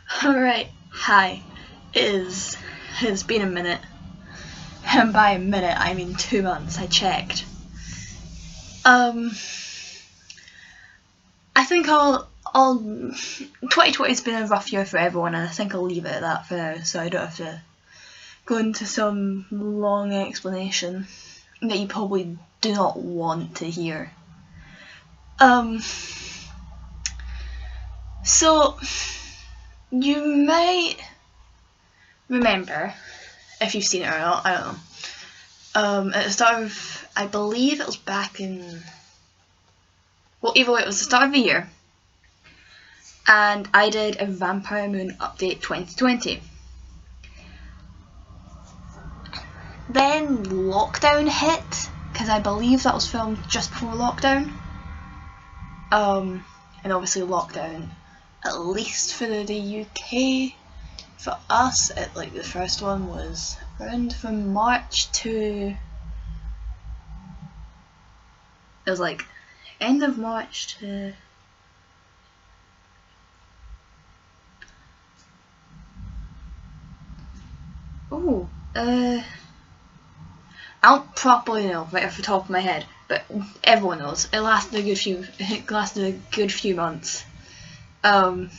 Alright, hi. It's been a minute. And by a minute I mean 2 months, I checked. I think I'll 2020's been a rough year for everyone, and I think I'll leave it at that for now, so I don't have to go into some long explanation that you probably do not want to hear. So you might remember, if you've seen it or not, I don't know. At the start of, I believe it was back in, well, either way, it was the start of the year, and I did a VampireMoon update 2020. Then lockdown hit, because I believe that was filmed just before lockdown. And obviously lockdown, at least for the UK, for us, the first one was around from March to, it was like end of March to I don't properly know right off the top of my head, but everyone knows it lasted a good few months. Although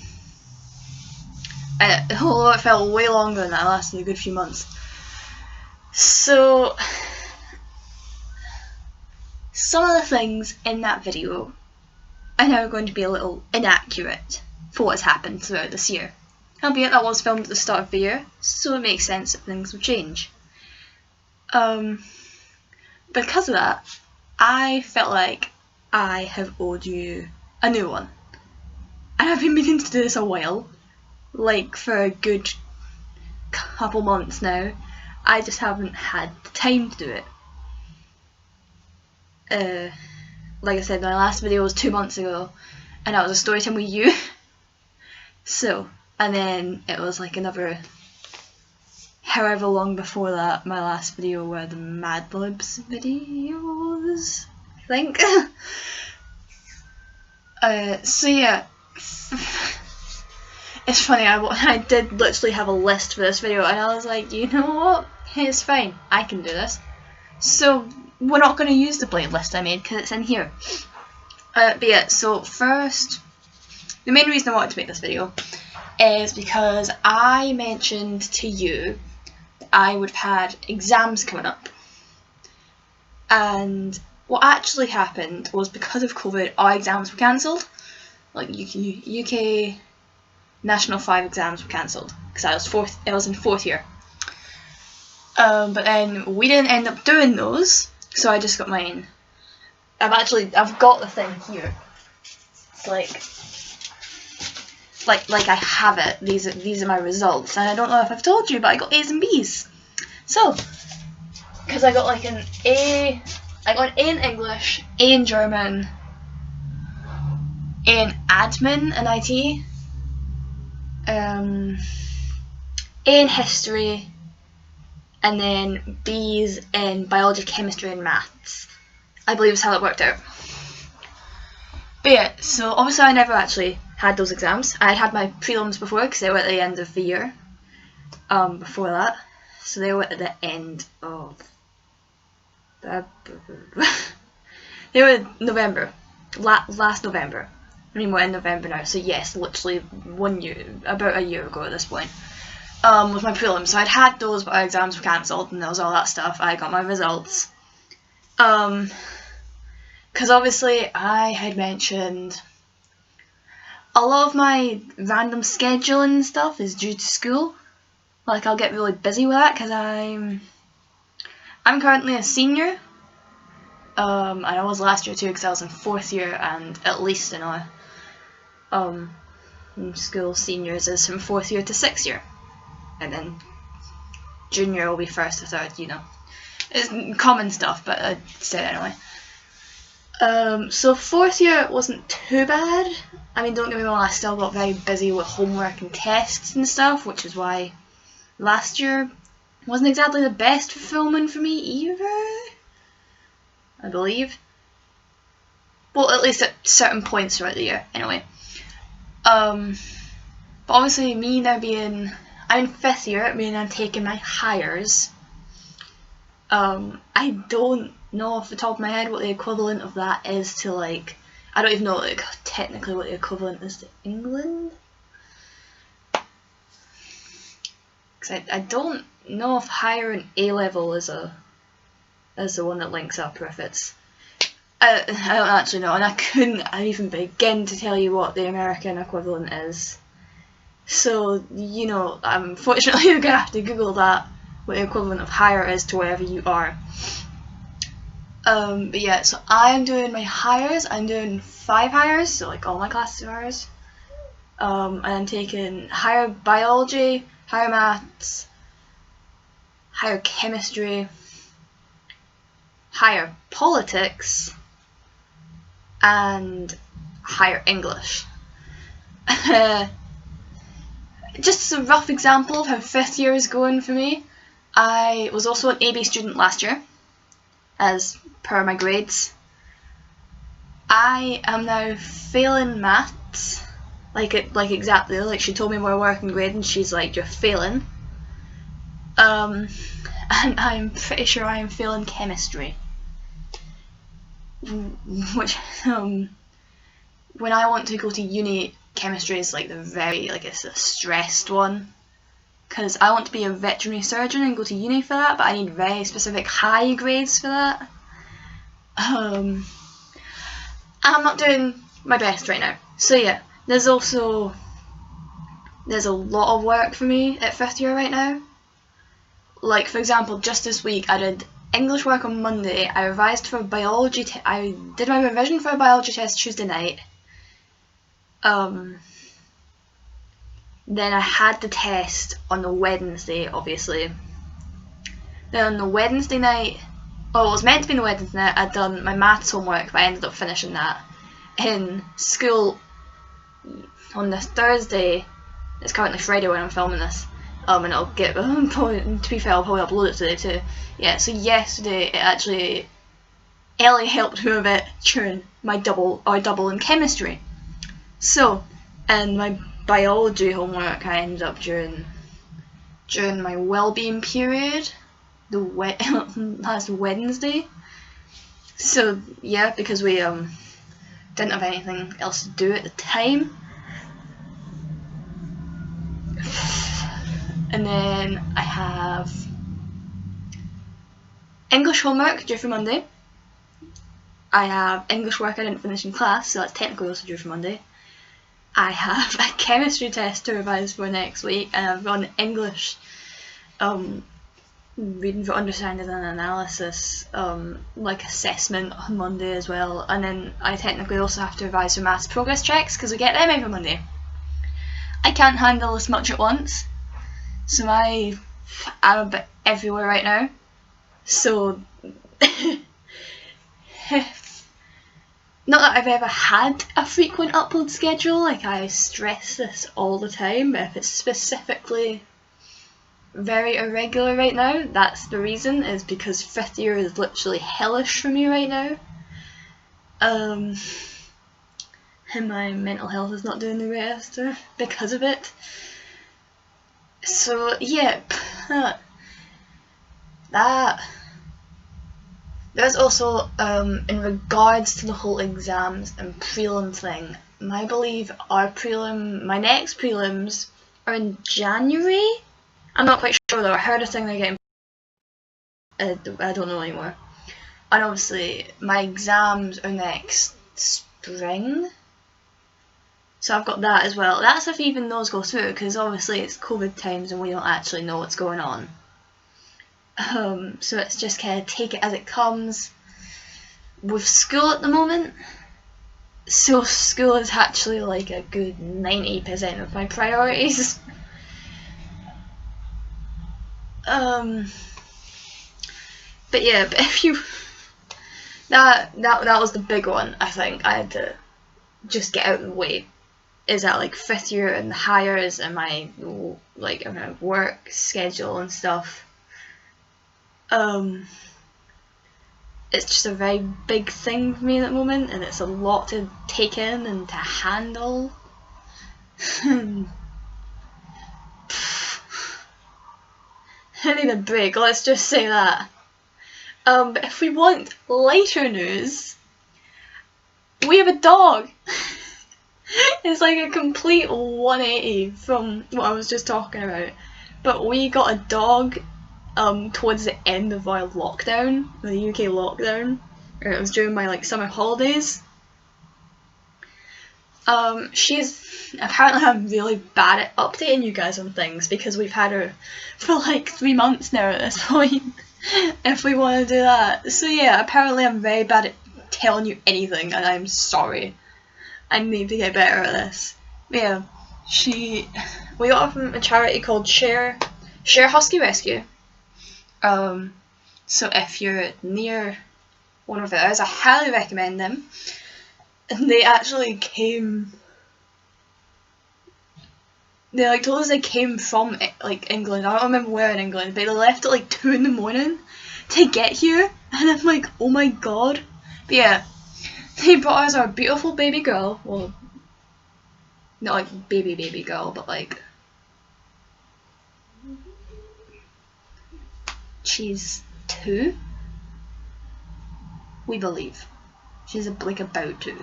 it felt way longer than that, it lasted a good few months. So some of the things in that video are now going to be a little inaccurate for what's happened throughout this year. Albeit that was filmed at the start of the year, so it makes sense that things will change. Because of that, I felt like I have owed you a new one. And I've been meaning to do this a while, like for a good couple months now. I just haven't had the time to do it. Like I said, my last video was 2 months ago, and that was a story time with you. So, and then it was like another however long before that. My last video were the Mad Libs videos, I think. So yeah, it's funny, I did literally have a list for this video, and I was like, you know what, it's fine, I can do this. So we're not going to use the playlist I made because it's in here. But yeah, so first, the main reason I wanted to make this video is because I mentioned to you that I would have had exams coming up. And what actually happened was, because of COVID, our exams were cancelled. Like UK National 5 exams were cancelled because I was in 4th year. But then we didn't end up doing those, so I just got mine. I've got the thing here. It's like I have it. These are my results, and I don't know if I've told you, but I got A's and B's. So, because I got like an A, I got an A in English, A in German, A in admin and IT, A in history, and then B's in biology, chemistry, and maths. I believe is how it worked out. But yeah, so obviously I never actually had those exams. I had my prelims before because they were at the end of the year. Before that, so they were at the end of. They were November, last November. I mean, we're in November now, so yes, literally about a year ago at this point. With my prelims, so I'd had those, but our exams were cancelled, and there was all that stuff. I got my results. Because obviously I had mentioned a lot of my random scheduling and stuff is due to school. Like, I'll get really busy with that because I'm currently a senior. And I was last year too because I was in 4th year, and at least in our school, seniors is from 4th year to 6th year. And then junior will be 1st or 3rd, you know. It's common stuff, but I say it anyway. So 4th year wasn't too bad. I mean, don't get me wrong, I still got very busy with homework and tests and stuff, which is why last year wasn't exactly the best for filming for me either, I believe. Well, at least at certain points throughout the year, anyway. But obviously me now being, I'm in 5th year, meaning I'm taking my hires. I don't know off the top of my head what the equivalent of that is to, like, I don't even know like technically what the equivalent is to England. Because I don't know if higher and A level is the one that links up, or if it's I don't actually know, and I couldn't even begin to tell you what the American equivalent is. So, you know, unfortunately you're gonna have to Google that, what the equivalent of higher is to wherever you are. But yeah, so I'm doing my hires. I'm doing 5 hires, so like all my classes are hires. And I'm taking higher biology, higher maths, higher chemistry, higher politics, and higher English. Just a rough example of how 5th year is going for me. I was also an AB student last year, as per my grades. I am now failing maths, like exactly, like she told me my working grade and she's like, you're failing. And I'm pretty sure I am failing chemistry. Which, when I want to go to uni, chemistry is like it's a stressed one. Because I want to be a veterinary surgeon and go to uni for that, but I need very specific high grades for that. I'm not doing my best right now. So yeah, there's a lot of work for me at 5th year right now. Like, for example, just this week I did English work on Monday, I revised for biology, I did my revision for a biology test Tuesday night. Then I had the test on the Wednesday, obviously. Then on the Wednesday night, it was meant to be on the Wednesday night, I'd done my maths homework, but I ended up finishing that in school on the Thursday. It's currently Friday when I'm filming this, and I'll get, to be fair, I'll probably upload it today too. Yeah, so yesterday it actually, Ellie helped me a bit during my double in chemistry. So, and my biology homework I ended up during my wellbeing period, the last Wednesday. So yeah, because we didn't have anything else to do at the time. And then I have English homework due for Monday. I have English work I didn't finish in class, so that's technically also due for Monday. I have a chemistry test to revise for next week, and I've got an English reading for understanding and analysis like assessment on Monday as well. And then I technically also have to revise for maths progress checks because we get them every Monday. I can't handle this much at once, so I'm a bit everywhere right now. So not that I've ever had a frequent upload schedule, like I stress this all the time, but if it's specifically very irregular right now, that's the reason, is because 5th year is literally hellish for me right now. And my mental health is not doing the greatest because of it. So yep, that. There's also, in regards to the whole exams and prelim thing, I believe my next prelims are in January? I'm not quite sure though, I heard a thing they're getting, I don't know anymore. And obviously, my exams are next spring, so I've got that as well. That's if even those go through, because obviously it's COVID times and we don't actually know what's going on. So it's just kind of take it as it comes. With school at the moment, so school is actually like a good 90% of my priorities. But yeah, but if you that was the big one. I think I had to just get out of the way. Is that like 5th year and the hires and my work schedule and stuff. It's just a very big thing for me at the moment, and it's a lot to take in and to handle. I need a break, let's just say that. But if we want lighter news, we have a dog! It's like a complete 180 from what I was just talking about. But we got a dog towards the end of our lockdown, the UK lockdown. It was during my summer holidays. She's apparently I'm really bad at updating you guys on things because we've had her for like 3 months now at this point. If we want to do that. So yeah, apparently I'm very bad at telling you anything and I'm sorry. I need to get better at this. But yeah, we got her from a charity called Share Husky Rescue. So if you're near one of theirs, I highly recommend them. And they actually came. They told us they came from England. I don't remember where in England, but they left at 2 in the morning to get here, and I'm like, oh my god. But yeah, they brought us our beautiful baby girl. Well, not baby girl, but she's 2. We believe she's about to.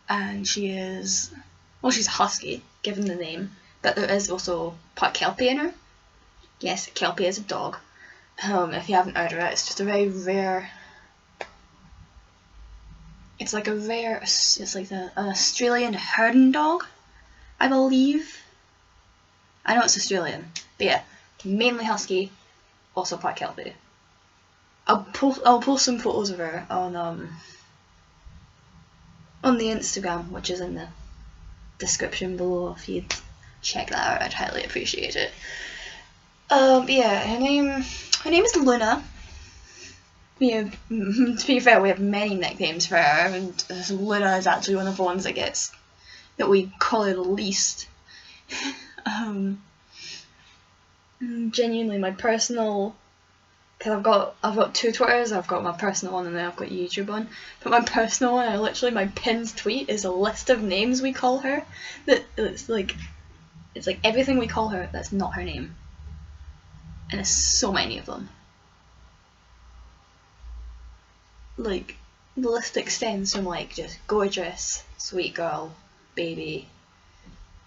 And she is, well, she's a husky, given the name, but there is also part Kelpie in her. Yes, Kelpie is a dog. If you haven't heard of it, it's just a very rare. It's like an Australian herding dog, I believe. I know it's Australian, but yeah, mainly husky, also part Kelpie. I'll post some photos of her on the Instagram, which is in the description below. If you'd check that out, I'd highly appreciate it. Yeah, her name is Luna. To be fair, we have many nicknames for her, and Luna is actually one of the ones that we call her the least. Genuinely, my personal. Because I've got 2 Twitters, I've got my personal one and then I've got YouTube one. But my personal one, my pinned tweet is a list of names we call her. It's like everything we call her that's not her name. And there's so many of them. The list extends from just gorgeous, sweet girl, baby,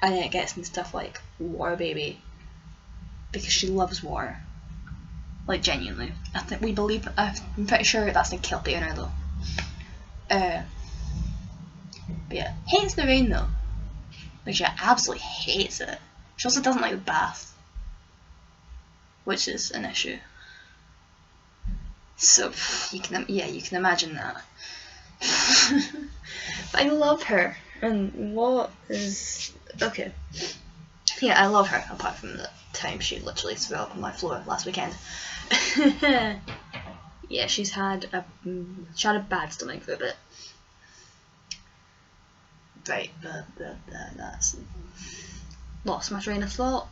and then it gets into stuff like war baby, because she loves war. Genuinely. I think we believe, I'm pretty sure that's the Kelpie in her though. But yeah, hates the rain though. She absolutely hates it. She also doesn't like the bath, which is an issue. So you can imagine that. But I love her, and what is okay? Yeah, I love her. Apart from the time she literally threw up on my floor last weekend. Yeah, she had a bad stomach for a bit. Right, but that's lost my train of thought.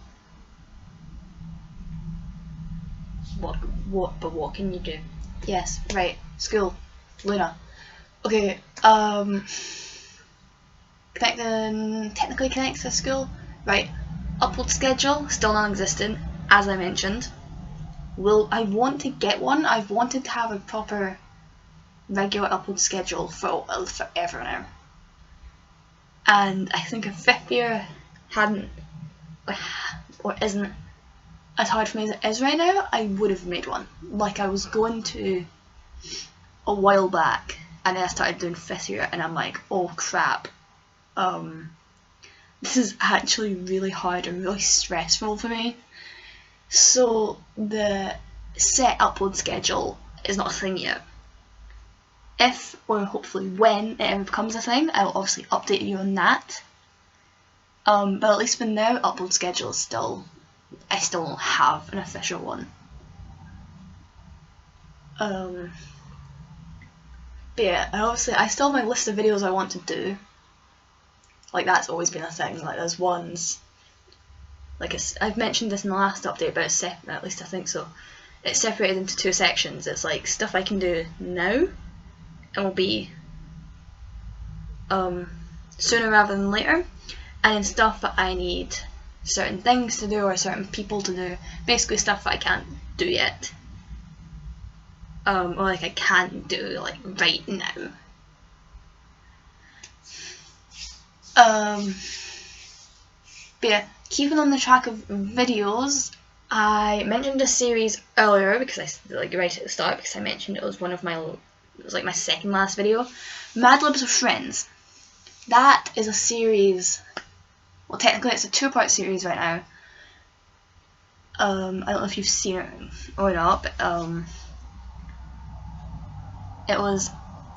What can you do? Yes, right, school, Luna. Okay, technically connects to school. Right, upload schedule, still non-existent, as I mentioned. I want to get one. I've wanted to have a proper regular upload schedule for forever now. And I think if 5th year isn't as hard for me as it is right now, I would have made one. I was going to a while back, and then I started doing 5th year, and I'm like, oh crap. This is actually really hard and really stressful for me. So the set upload schedule is not a thing yet. If, or hopefully when, it ever becomes a thing, I will obviously update you on that. But at least for now, upload schedule is I still don't have an official one. But yeah, I still have my list of videos I want to do. That's always been a thing. There's ones. I've mentioned this in the last update, but it's at least I think so. It's separated into 2 sections. It's stuff I can do now, and will be sooner rather than later, and then stuff that I need certain things to do or certain people to do. Basically stuff that I can't do yet. Or like I can't do like right now. But yeah, keeping on the track of videos, I mentioned a series earlier because I like right at the start because I mentioned it was one of my, it was like my second last video. Mad Libs of Friends. That is a series. Well, technically it's a 2-part series right now. I don't know if you've seen it or not,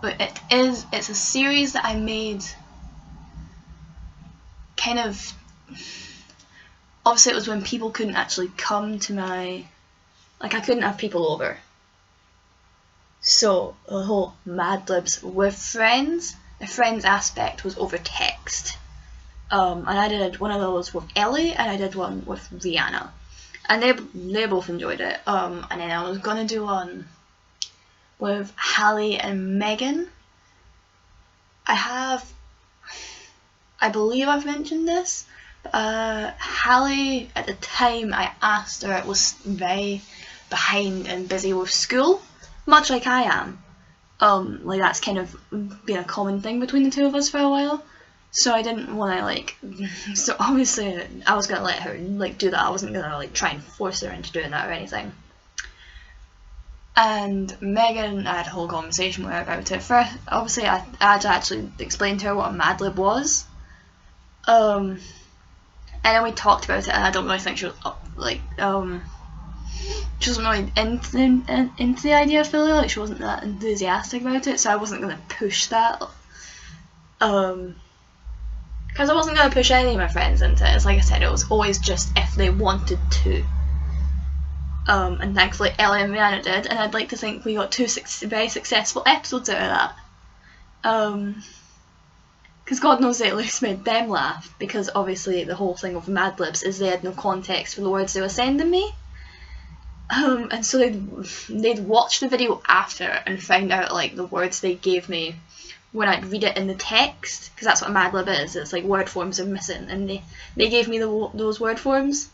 but it's a series that I made kind of, obviously it was when people couldn't actually come to my, like I couldn't have people over. So the whole Mad Libs with friends, the friends aspect was over text. And I did one of those with Ellie and I did one with Rihanna. And they both enjoyed it. And then I was gonna do one with Hallie and Megan. I believe I've mentioned this. Hallie, at the time I asked her, was very behind and busy with school, much like I am. Like that's kind of been a common thing between the two of us for a while. So I didn't want to like, so obviously I was gonna let her like do that. I wasn't gonna like try and force her into doing that or anything. And Megan, I had a whole conversation with her about it. First, obviously I had to actually explain to her what a Mad Lib was. And then we talked about it, and I don't really think she was like, she wasn't really into the idea fully. Like she wasn't that enthusiastic about it, so I wasn't gonna push that. Because I wasn't gonna push any of my friends into it. It's like I said, it was always just if they wanted to. And thankfully Ellie and Rihanna did, and I'd like to think we got 2 very successful episodes out of that. Because God knows they at least made them laugh, because obviously the whole thing of Mad Libs is they had no context for the words they were sending me. And so they'd watch the video after and find out like the words they gave me when I'd read it in the text, because that's what a Mad Lib is. It's like word forms are missing, and they gave me those word forms.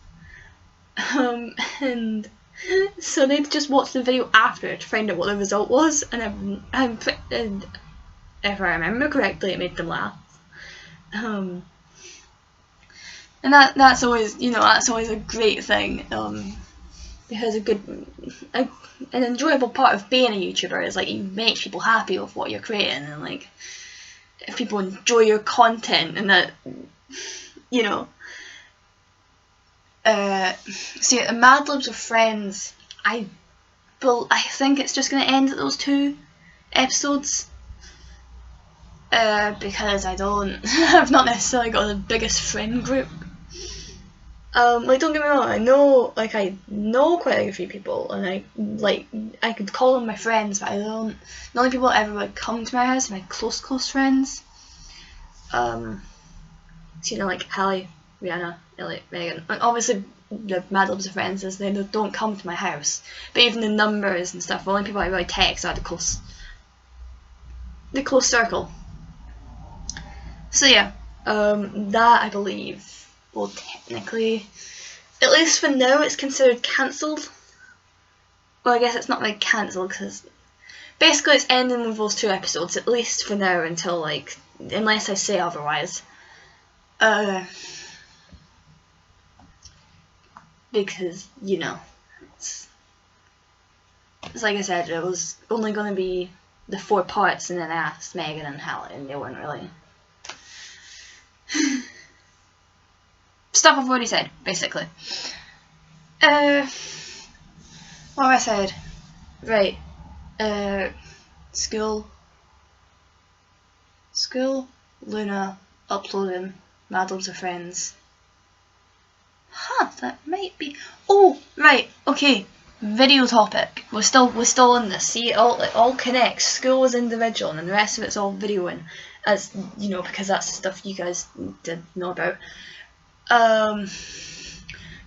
And so they'd just watch the video after to find out what the result was, and if I remember correctly, it made them laugh. And that's always, you know, that's always a great thing. Because an enjoyable part of being a YouTuber is like you make people happy with what you're creating, and like if people enjoy your content, and that, you know. See, the Mad Libs of Friends, I think it's just gonna end at those 2 episodes. Because I've not necessarily got the biggest friend group. Like don't get me wrong, I know quite a few people, and I could call them my friends, but the only people that ever would come to my house are my close friends. So, you know, like Hallie, Rihanna, Ellie, Megan, and obviously the Mad Libs of Friends is they don't come to my house, but even the numbers and stuff, the only people I really text are the close circle. So yeah, that I believe will technically, at least for now, it's considered cancelled. Well, I guess it's not like cancelled because basically it's ending with those 2 episodes, at least for now, until like, unless I say otherwise. Because, you know, it's like I said, it was only going to be the 4 parts, and then I asked Megan and Hallie, and they weren't really stuff I've already said, basically. What have I said? Right. School, Luna, uploading, Mad Libs of Friends. Huh, that might be. Oh, right. Okay. Video topic. We're still on this. See, it all connects. School is individual, and the rest of it's all videoing, as you know, because that's the stuff you guys did know about.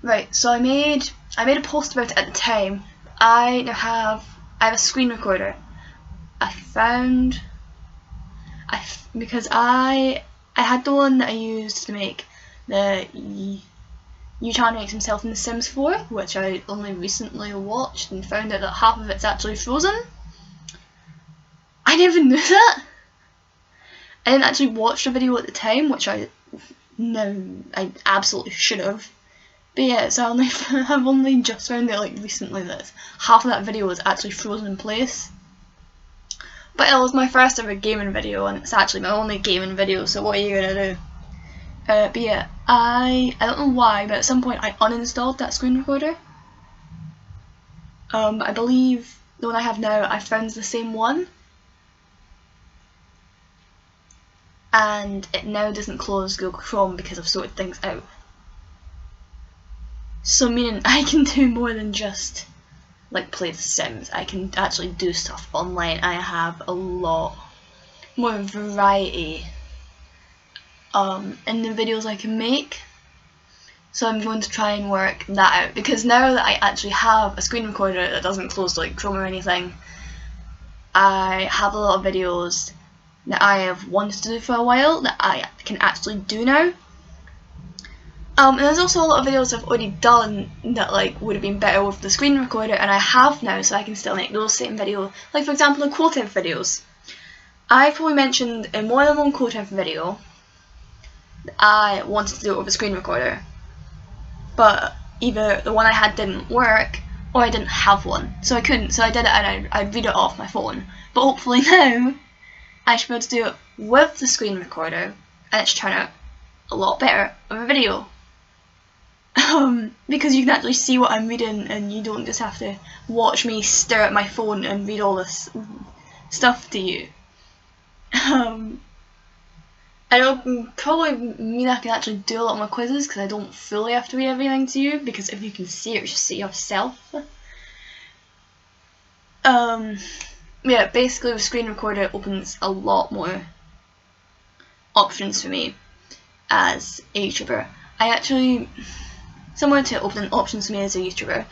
Right. So I made a post about it at the time. I have a screen recorder. Because I had the one that I used to make the Yuchan makes himself in The Sims 4, which I only recently watched and found out that half of it's actually frozen. I never knew that. I didn't actually watch the video at the time, which I absolutely should have. But yeah, so I've only just found out like recently that half of that video was actually frozen in place. But it was my first ever gaming video, and it's actually my only gaming video, so what are you gonna do? But yeah, I don't know why, but at some point I uninstalled that screen recorder. I believe the one I have now, I found the same one. And it now doesn't close Google Chrome because I've sorted things out. So meaning I can do more than just like play The Sims. I can actually do stuff online. I have a lot more variety in the videos I can make. So I'm going to try and work that out, because now that I actually have a screen recorder that doesn't close like Chrome or anything, I have a lot of videos that I have wanted to do for a while that I can actually do now. And there's also a lot of videos I've already done that like would have been better with the screen recorder, and I have now, so I can still make those same videos. Like for example, the quote temp videos. I've probably mentioned in more than one quote temp video that I wanted to do it with a screen recorder, but either the one I had didn't work or I didn't have one, so I couldn't. So I did it and I'd read it off my phone. But hopefully now I should be able to do it with the screen recorder, and it should turn out a lot better of a video. Because you can actually see what I'm reading, and you don't just have to watch me stare at my phone and read all this stuff to you. It'll probably mean I can actually do a lot more quizzes, because I don't fully have to read everything to you, because if you can see it, you should see yourself. Yeah, basically the screen recorder opens a lot more options for me as a YouTuber. I actually, similar to opening options for me as a YouTuber,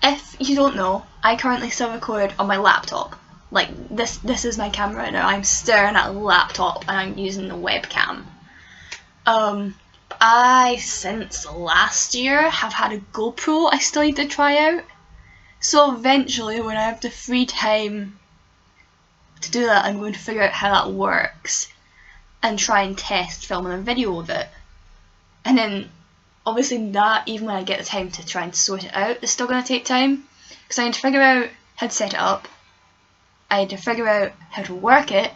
if you don't know, I currently still record on my laptop. Like this is my camera right now. I'm staring at a laptop and I'm using the webcam. I since last year have had a GoPro I still need to try out. So eventually, when I have the free time to do that, I'm going to figure out how that works and try and test filming a video of it. And then obviously that, even when I get the time to try and sort it out, is still going to take time, because I need to figure out how to set it up, I need to figure out how to work it,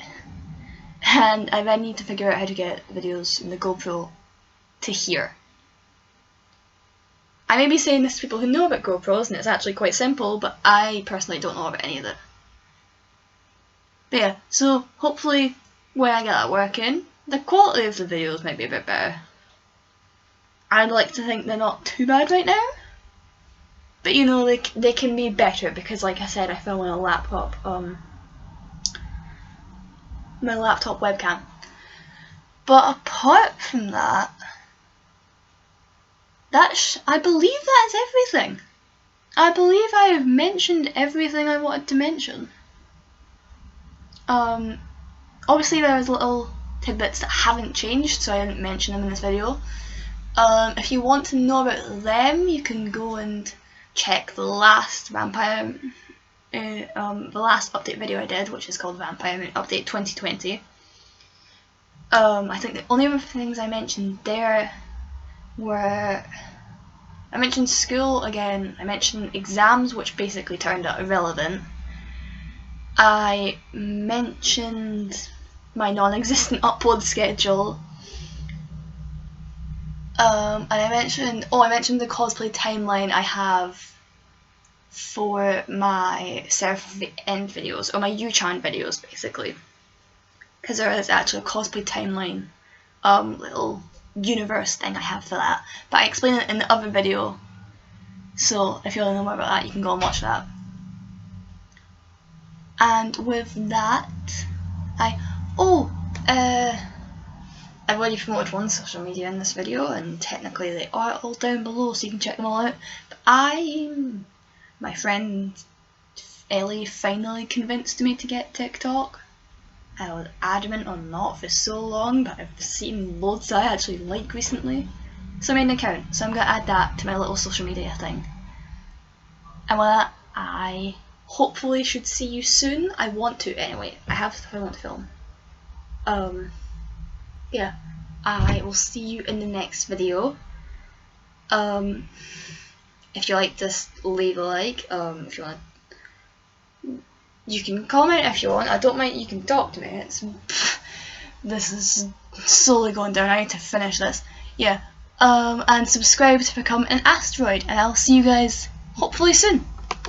and I then need to figure out how to get videos in the GoPro to here. I may be saying this to people who know about GoPros and it's actually quite simple, but I personally don't know about any of it. But yeah, so hopefully when I get that working, the quality of the videos might be a bit better. I'd like to think they're not too bad right now, but you know, they can be better, because like I said, I film on a laptop, my laptop webcam. But apart from that, I believe that's everything. I believe I have mentioned everything I wanted to mention. Obviously there's little tidbits that haven't changed, so I didn't mention them in this video. If you want to know about them, you can go and check the last the last update video I did, which is called VampireMoon Update 2020. I think the only other things I mentioned there were, I mentioned school again, I mentioned exams, which basically turned out irrelevant. I mentioned my non-existent upload schedule. And I mentioned the cosplay timeline I have for my Seraph End videos, or my U-Chan videos basically, because there is actually a cosplay timeline little universe thing I have for that, but I explain it in the other video, so if you want to know more about that, you can go and watch that. And with that, I've already promoted one social media in this video, and technically they are all down below, so you can check them all out. But my friend Ellie finally convinced me to get TikTok. I was adamant on not for so long, but I've seen loads that I actually like recently. So I made an account, so I'm going to add that to my little social media thing. And with that, I hopefully should see you soon. I want to anyway. I have stuff I want to film. Yeah. I will see you in the next video. If you like this, leave a like. If you want, you can comment if you want. I don't mind. You can talk to me. This is slowly going down. I need to finish this. Yeah. And subscribe to become an asteroid. And I'll see you guys hopefully soon.